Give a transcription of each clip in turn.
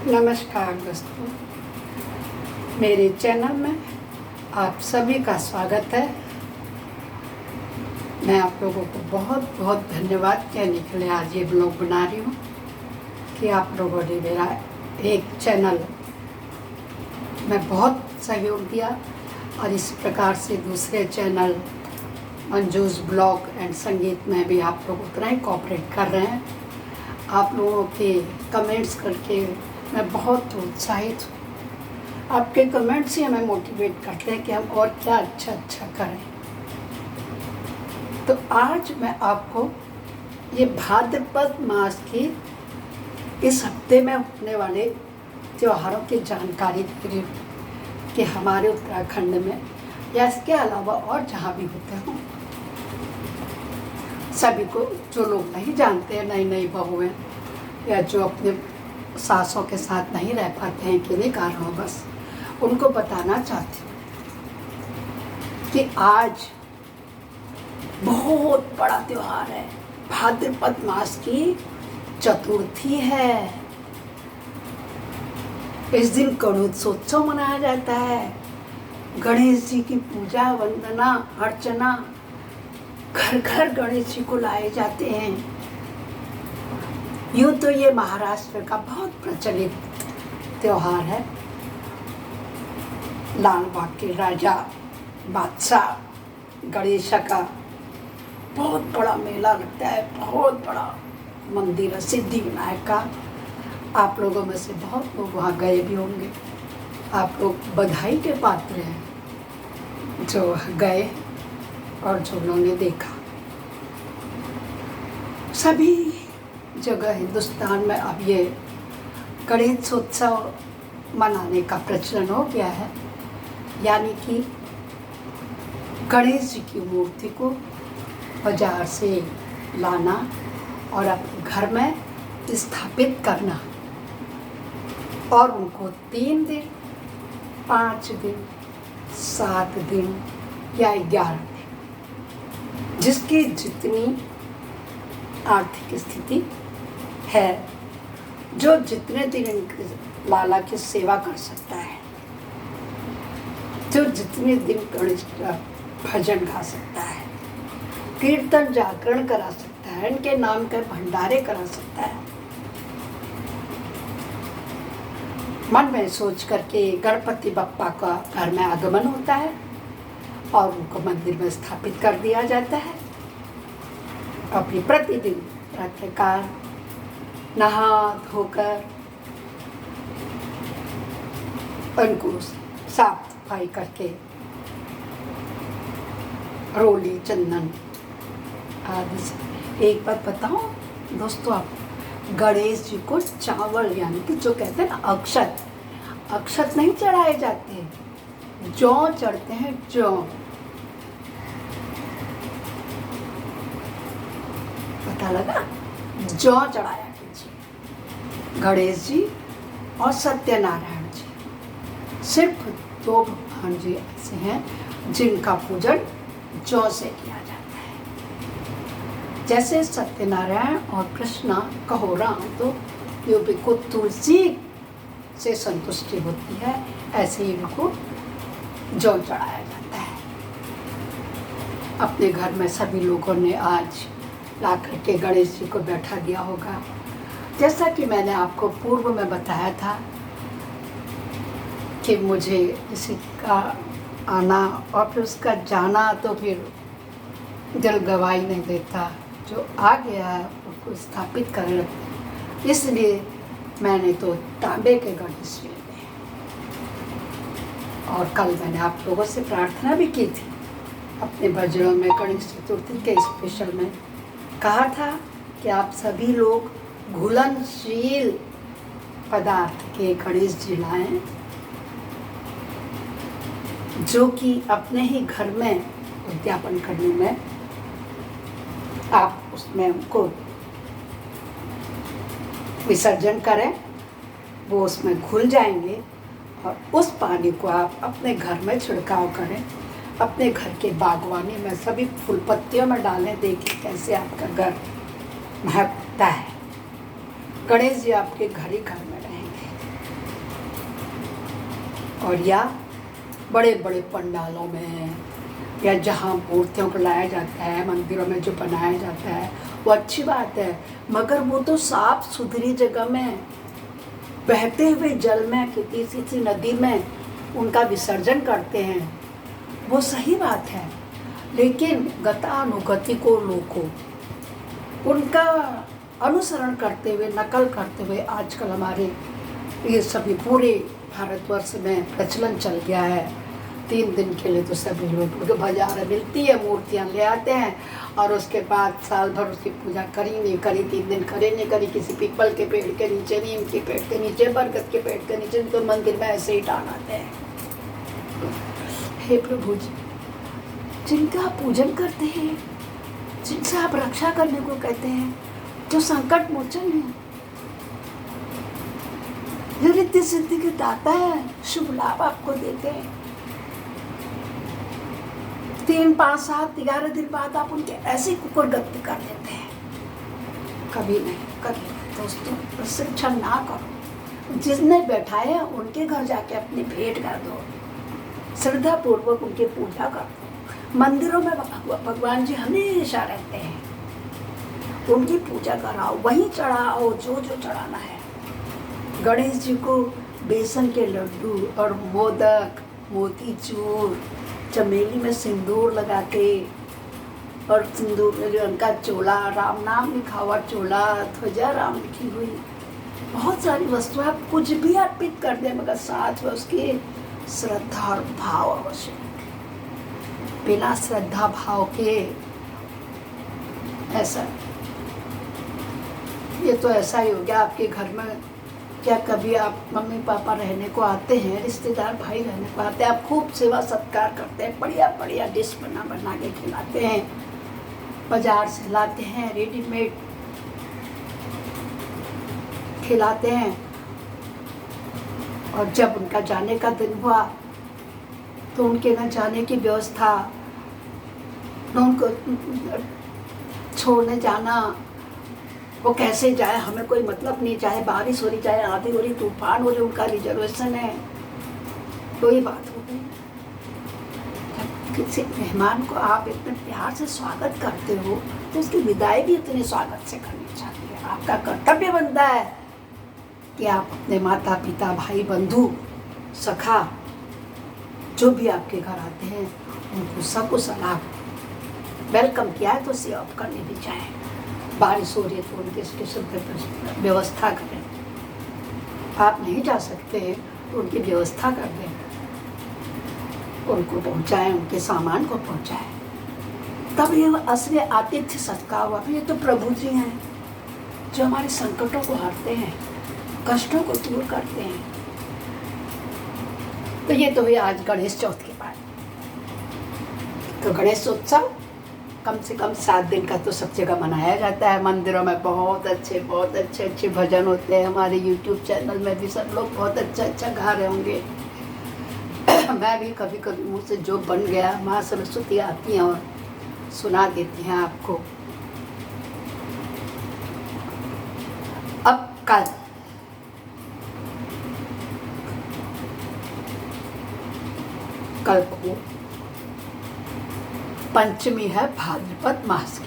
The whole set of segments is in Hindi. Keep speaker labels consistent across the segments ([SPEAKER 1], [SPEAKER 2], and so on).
[SPEAKER 1] नमस्कार दोस्तों, मेरे चैनल में आप सभी का स्वागत है। मैं आप लोगों को बहुत बहुत धन्यवाद कहने के लिए आज ये ब्लॉग बना रही हूँ कि आप लोगों ने मेरा एक चैनल में बहुत सहयोग दिया और इस प्रकार से दूसरे चैनल मंजूस ब्लॉग एंड संगीत में भी आप लोग उतना ही कोऑपरेट कर रहे हैं। आप लोगों के कमेंट्स करके मैं बहुत उत्साहित हूँ। आपके कमेंट्स ही हमें मोटिवेट करते हैं कि हम और क्या अच्छा करें। तो आज मैं आपको ये भाद्रपद मास की इस हफ्ते में होने वाले त्योहारों की जानकारी दे रही हूँ कि हमारे उत्तराखंड में या इसके अलावा और जहाँ भी होते हों, सभी को जो लोग नहीं जानते हैं, नई नई बहुएं या जो अपने सासों के साथ नहीं रह पाते हैं किन्हीं कारणों, बस उनको बताना चाहती हूँ कि आज बहुत बड़ा त्योहार है। भाद्रपद मास की चतुर्थी है। इस दिन गणेशोत्सव मनाया जाता है। गणेश जी की पूजा वंदना अर्चना, घर घर गणेश जी को लाए जाते हैं। यूँ तो ये महाराष्ट्र का बहुत प्रचलित त्योहार है। लाल बाग के राजा बादशाह गणेश का बहुत बड़ा मेला लगता है, बहुत बड़ा मंदिर है सिद्धिविनायक का। आप लोगों में से बहुत लोग वहाँ गए भी होंगे। आप लोग बधाई के पात्र हैं जो गए और जो उन्होंने देखा। सभी जगह हिंदुस्तान में अब ये गणेशोत्सव मनाने का प्रचलन हो गया है, यानी कि गणेश जी की मूर्ति को बाजार से लाना और अपने घर में स्थापित करना और उनको 3 दिन 5 दिन 7 दिन या 11 दिन, जिसकी जितनी आर्थिक स्थिति है, जो जितने दिन इनके लाला की सेवा कर सकता है, जो जितने दिन गणेश का भजन गा सकता है, कीर्तन जागरण करा सकता है, इनके नाम के भंडारे करा सकता है, मन में सोच करके गणपति बप्पा का घर में आगमन होता है और उनको मंदिर में स्थापित कर दिया जाता है। अपनी प्रतिदिन प्रातःकाल नहा धोकर उनको साफ सफाई करके रोली चंदन आदि से। एक बात बताओ दोस्तों, आप गणेश जी को चावल यानी कि जो कहते हैं ना अक्षत नहीं चढ़ाए जाते, जौ चढ़ते हैं। जौ पता लगा? जौ चढ़ाया कीजिए गणेश जी और सत्यनारायण जी। सिर्फ 2 भगवान जी ऐसे हैं जिनका पूजन जौ से किया जाता है। जैसे सत्यनारायण और कृष्णा कहो राम, तो युवती को तुलसी से संतुष्टि होती है, ऐसे ही इनको जौ चढ़ाया जाता है। अपने घर में सभी लोगों ने आज ला करके गणेश जी को बैठा दिया होगा। जैसा कि मैंने आपको पूर्व में बताया था कि मुझे किसी का आना और फिर उसका जाना तो फिर दिल गवाही नहीं देता। जो आ गया है उसको स्थापित कर रखते, इसलिए मैंने तो तांबे के गणेश लिए और कल मैंने आप लोगों से प्रार्थना भी की थी अपने भजनों में। गणेश चतुर्थी के स्पेशल में कहा था कि आप सभी लोग घुलनशील पदार्थ के गणेश जी लाएं, जो कि अपने ही घर में उद्यापन करने में आप उसमें उनको विसर्जन करें, वो उसमें घुल जाएंगे और उस पानी को आप अपने घर में छिड़काव करें, अपने घर के बागवानी में सभी फूल पत्तियों में डालें। देखिए कैसे आपका घर महकता है। गणेश जी आपके घर ही घर में रहेंगे। और या बड़े बड़े पंडालों में या जहाँ मूर्तियों को लाया जाता है, मंदिरों में जो बनाया जाता है वो अच्छी बात है, मगर वो तो साफ सुथरी जगह में बहते हुए जल में किसी सी नदी में उनका विसर्जन करते हैं, वो सही बात है। लेकिन गतानुगतिको लोको, उनका अनुसरण करते हुए, नकल करते हुए आजकल हमारे ये सभी पूरे भारतवर्ष में प्रचलन चल गया है। 3 दिन के लिए तो सभी लोग बाजार मिलती है, मूर्तियाँ ले आते हैं और उसके बाद साल भर उसकी पूजा करी नहीं करी, 3 दिन करी नहीं करी, किसी पीपल के पेड़ के नीचे, नीम के पेड़ के नीचे, बरगद के पेड़ के नीचे, तो मंदिर में ऐसे ही डाल आते हैं। हे प्रभु जी, जिनका आप पूजन करते हैं, जिनसे आप रक्षा करने को कहते हैं, जो संकट मोचन है, जो रिद्धि सिद्धि के दाता है, शुभ लाभ आपको देते हैं, 3, 5, 7, 11 दिन बाद आप उनके ऐसे कुकुर गति कर देते हैं। कभी नहीं, कभी नहीं दोस्तों, उससे छल ना करो। जिसने बैठाए हैं उनके घर जाके अपनी भेंट कर दो, श्रद्धा पूर्वक उनकी पूजा कर दो। मंदिरों में भगवान जी हमेशा रहते हैं, उनकी पूजा कराओ, वहीं चढ़ाओ जो जो चढ़ाना है। गणेश जी को बेसन के लड्डू और मोदक, मोतीचूर, चमेली में सिंदूर लगा के और सिंदूर में जो उनका चोला, राम नाम लिखा हुआ चोला, ध्वजा राम लिखी हुई, बहुत सारी वस्तुएं आप कुछ भी अर्पित कर दें, मगर साथ में उसकी श्रद्धा और भाव अवश्य। बिना श्रद्धा भाव के ऐसा, ये तो ऐसा ही हो गया आपके घर में। क्या कभी आप मम्मी पापा रहने को आते हैं, रिश्तेदार भाई रहने को आते हैं, आप खूब सेवा सत्कार करते हैं, बढ़िया बढ़िया डिश बना बना के खिलाते हैं, बाजार से लाते हैं, रेडीमेड खिलाते हैं, और जब उनका जाने का दिन हुआ तो उनके न जाने की व्यवस्था, न उनको छोड़ने जाना, वो कैसे जाए हमें कोई मतलब नहीं, चाहे बारिश हो रही, चाहे आंधी हो रही, तूफान हो रही, उनका रिजर्वेशन है। तो ये बात हो गई। जब किसी मेहमान को आप इतने प्यार से स्वागत करते हो तो उसकी विदाई भी इतने स्वागत से करनी चाहिए। आपका कर्तव्य बनता है कि आप अपने माता पिता, भाई बंधु, सखा, जो भी आपके घर आते हैं उनको सबको सलाह वेलकम किया है तो सेवा करनी भी चाहिए। बारिश हो रही है तो उनके शुद्ध व्यवस्था करें, आप नहीं जा सकते तो उनकी व्यवस्था कर दें, उनको पहुंचाएं, उनके सामान को पहुंचाएं, तब ये असली आतिथ्य सत्कार हुआ। ये तो प्रभु जी हैं जो हमारे संकटों को हरते हैं, कष्टों को दूर करते हैं। तो ये तो हुई आज गणेश चौथ के बाद। तो गणेश उत्सव कम से कम 7 दिन का तो सब जगह मनाया जाता है। मंदिरों में बहुत अच्छे भजन होते हैं। हमारे YouTube चैनल में भी सब लोग बहुत अच्छा गा रहे होंगे। मैं भी कभी कभी मुझसे जो बन गया, माँ सरस्वती आती हैं और सुना देती हैं आपको। अब कल को पंचमी है भाद्रपद मास की।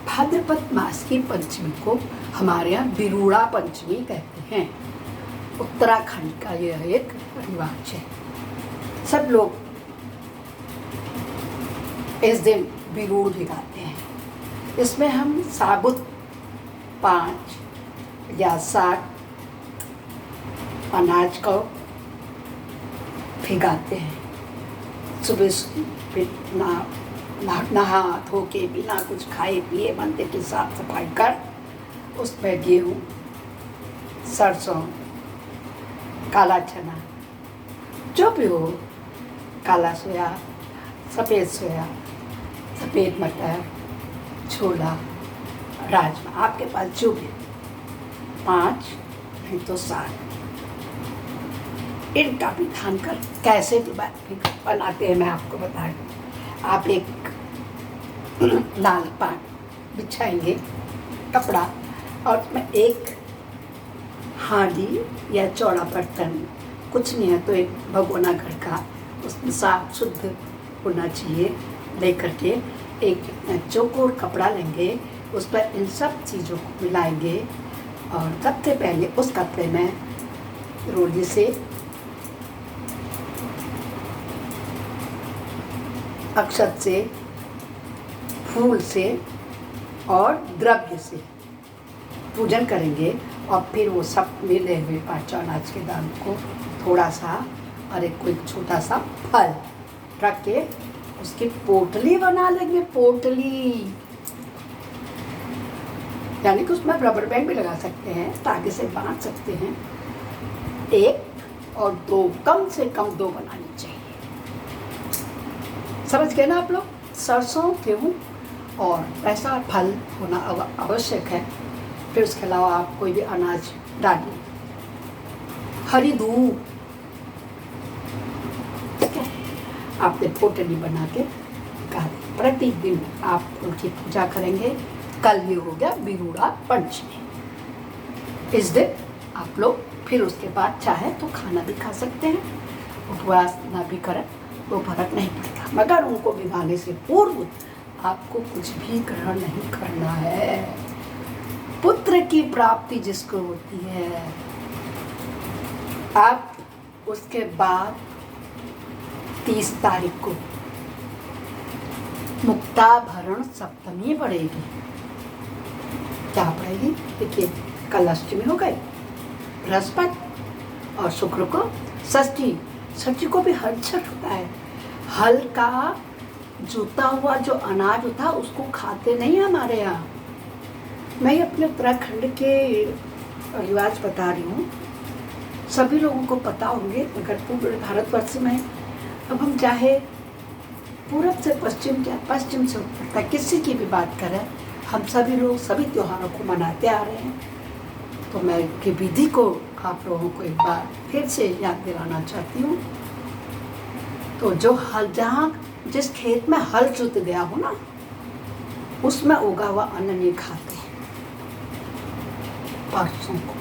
[SPEAKER 1] भाद्रपद मास की पंचमी को हमारे यहाँ बिरूड़ा पंचमी कहते हैं। उत्तराखंड का यह एक रिवाज है। सब लोग इस दिन बिरूड़ भिगाते हैं। इसमें हम साबुत 5 या 7 अनाज को भिगाते हैं। सुबह नहा धो के बिना कुछ खाए पिए मंदिर की साफ सफाई कर उसमें गेहूँ, सरसों, काला चना, जो भी हो, काला सोया, सफ़ेद मटर, छोला, राजमा, आपके पास जो भी, 5 नहीं तो 7 इनका विधान कर कैसे बनाते हैं मैं आपको बता दूँ। आप एक लाल पाट बिछाएंगे कपड़ा और उसमें एक हांडी या चौड़ा बर्तन कुछ नहीं है तो एक भगोना घर का, उसमें साफ शुद्ध होना चाहिए, ले करके एक चौकोर कपड़ा लेंगे, उस पर इन सब चीज़ों को मिलाएंगे और सबसे पहले उस कपड़े में रोली से अक्षत से, फूल से और द्रव्य से पूजन करेंगे और फिर वो सब मिले हुए 5 अनाज के दान को थोड़ा सा और एक कोई छोटा सा फल रख के उसकी पोटली बना लेंगे। पोटली यानी कि उसमें रबर बैंड भी लगा सकते हैं, ताकि से बांध सकते हैं। 1 और 2, कम से कम 2 बनानी चाहिए। समझ गए ना आप लोग? सरसों, गेहूँ और ऐसा फल होना आवश्यक है। फिर उसके अलावा आप कोई भी अनाज डालिए, हरी दूध, ठीक है। आपने पोटली बना के कहा, प्रतिदिन आप उनकी पूजा करेंगे। कल ये हो गया बिरूड़ा पंचमी। इस दिन आप लोग फिर उसके बाद चाहे तो खाना भी खा सकते हैं, उपवास ना भी करें तो फर्क नहीं पड़ता, मगर उनको बिगाने से पूर्व आपको कुछ भी ग्रहण नहीं करना है। पुत्र की प्राप्ति जिसको होती है, आप उसके बाद 30 तारीख को मुक्ताभरण सप्तमी पड़ेगी। क्या पड़ेगी? देखिए, कल अष्टमी हो गई, बृहस्पति और शुक्र को षष्ठी। षष्ठी को भी हल छठ होता है। हल का जुता हुआ जो अनाज होता है उसको खाते नहीं हमारे यहाँ। मैं अपने उत्तराखंड के रिवाज बता रही हूँ, सभी लोगों को पता होंगे, मगर पूरे भारतवर्ष में अब हम चाहे पूरब से पश्चिम या पश्चिम से उत्तर तक किसी की भी बात करें, हम सभी लोग सभी त्योहारों को मनाते आ रहे हैं। तो मैं की विधि को आप लोगों को एक बार फिर से याद दिलाना चाहती हूँ। तो जो हल, जहाँ जिस खेत में हल जुत गया हो ना, उसमें उगा हुआ अन्न नहीं खाते हैं परसों को,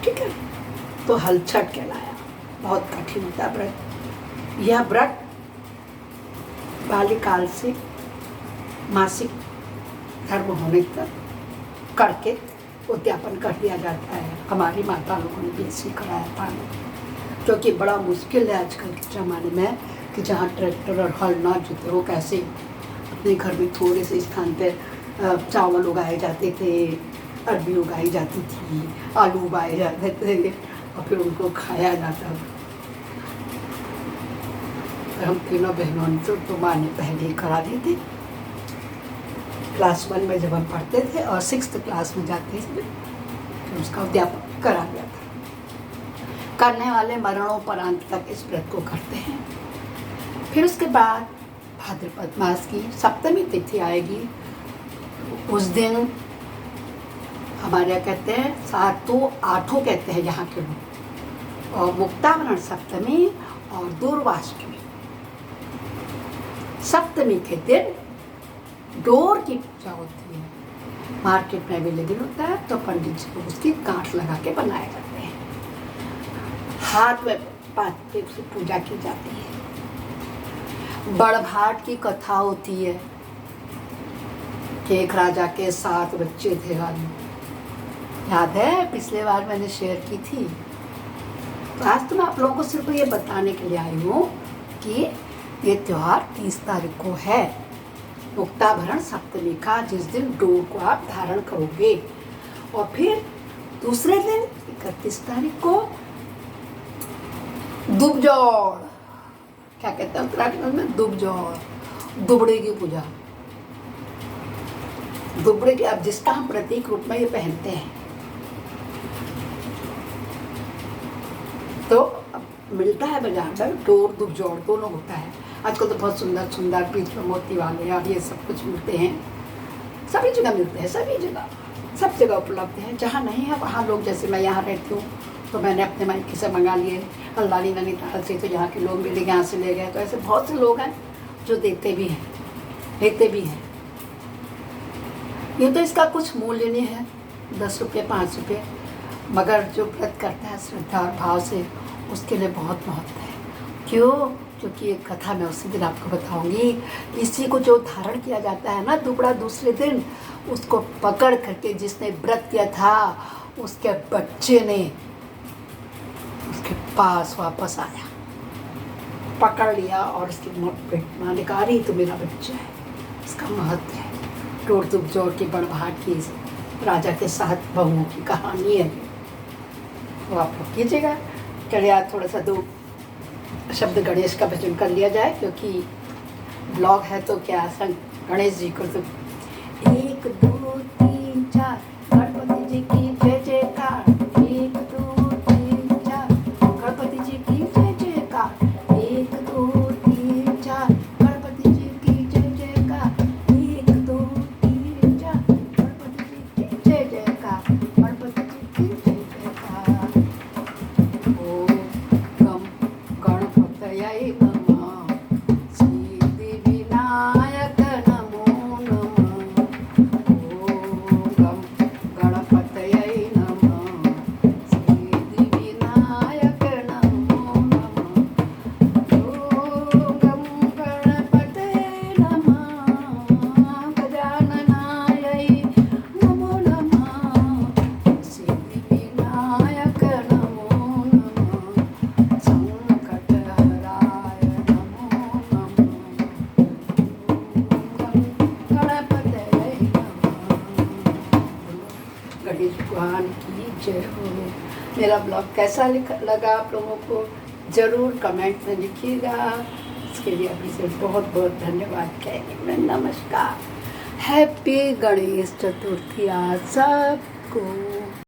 [SPEAKER 1] ठीक है। तो हल छठ कहलाया। बहुत कठिन होता है व्रत। यह व्रत बाल्यकाल से मासिक धर्म होने तक करके उद्यापन कर दिया जाता है। हमारी माता लोगों ने भी ऐसे कराया था, क्योंकि बड़ा मुश्किल है आजकल के ज़माने में कि जहाँ ट्रैक्टर और हल ना जुते हो, कैसे अपने घर में थोड़े से स्थान पर चावल उगाए जाते थे, अरबी उगाई जाती थी, आलू उगाए जाते थे और फिर उनको खाया जाता था। हम तीनों बहनों तो माँ ने पहले ही करा दी थी। क्लास 1 में जब हम पढ़ते थे और 6th क्लास में जाते थे तो उसका अध्यापन करा दिया था। करने वाले मरणोपरांत तक इस व्रत को करते हैं। फिर उसके बाद भाद्रपद मास की सप्तमी तिथि आएगी। उस दिन हमारे यहाँ कहते हैं 7 8 कहते हैं यहाँ के लोग, और मुक्ताभरण सप्तमी और दूर्वाष्टमी। सप्तमी के दिन डोर की पूजा होती है, मार्केट में अवेलेबल होता है, तो पंडित जी को उसकी गांठ लगा के बनाए जाते हैं, हाथ में पाते उसकी पूजा की जाती है। बड़भाट की कथा होती है कि एक राजा के 7 बच्चे थे वाले, याद है? पिछले बार मैंने शेयर की थी। तो आज तो मैं आप लोगों को सिर्फ ये बताने के लिए आई हूँ कि ये त्यौहार 30 तारीख को है, मुक्ताभरण सप्तमी का, जिस दिन डोर को आप धारण करोगे। और फिर दूसरे दिन 31 तारीख को दुबजौड़, क्या कहते हैं उत्तराखंड में, दुबजौड़, दुबड़े की पूजा। दुबड़े के, अब जिसका हम प्रतीक रूप में ये पहनते हैं, तो मिलता है बाजार में, डोर दुबजौड़ दोनों होता है। आजकल तो बहुत सुंदर सुंदर बीच में मोती वाले और ये सब कुछ मिलते हैं, सभी जगह मिलते हैं, सभी जगह, सब जगह उपलब्ध है। जहाँ नहीं है वहाँ लोग, जैसे मैं यहाँ रहती हूँ तो मैंने अपने मायके से मंगा लिए, हल्द्वानी नैनीताल से, तो यहाँ के लोग मिले, यहाँ से ले गए। तो ऐसे बहुत से लोग हैं जो देते भी हैं, लेते भी हैं। ये तो इसका कुछ मूल्य नहीं है, 10 रुपये 5 रुपये, मगर जो व्रत करता है श्रद्धा और भाव से, उसके लिए बहुत महत्व है। क्यों? क्योंकि एक कथा मैं उसी दिन आपको बताऊंगी। इसी को जो धारण किया जाता है ना दुबड़ा, दूसरे दिन उसको पकड़ करके जिसने व्रत किया था उसके बच्चे ने उसके पास वापस आया, पकड़ लिया और उसकी माँ ने कहा अरे तो मेरा बच्चा है। इसका महत्व है। टोड़ दुख जोड़ की बड़भाग की राजा के साथ बहुओं की कहानी है, वो आप लोग कीजिएगा। चलिए आज थोड़ा सा 2 शब्द गणेश का भजन कर लिया जाए, क्योंकि ब्लॉग है तो क्या संग गणेश जी को तो 1 2 3 4 गणपति जी की जय जयकार। 1 2 3 4 गणपति जी की जय जयकार। 1 2 3 4 गणपति जी की जय जयकार। 1 2 3 4 गणपति जी की जय जयकार। गणपति जी की जय जयकार। ओम गम गणपतये नमः। सिद्धिविनायक नमो नमः। ओम गम गणपतये नमः। सिद्धिविनायक नमो नमः। ओम गम गणपतये नमः। गजाननाय नमो नमः। सिद्धिविनायक नमो नमः। संकटहराय नमो नमः। गणपतये नमः। गणेश भगवान की जय हो। मेरा ब्लॉग कैसा लगा आप लोगों को ज़रूर कमेंट में लिखिएगा। इसके लिए अभी से बहुत बहुत धन्यवाद कहने में नमस्कार। हैप्पी गणेश चतुर्थी आप सबको।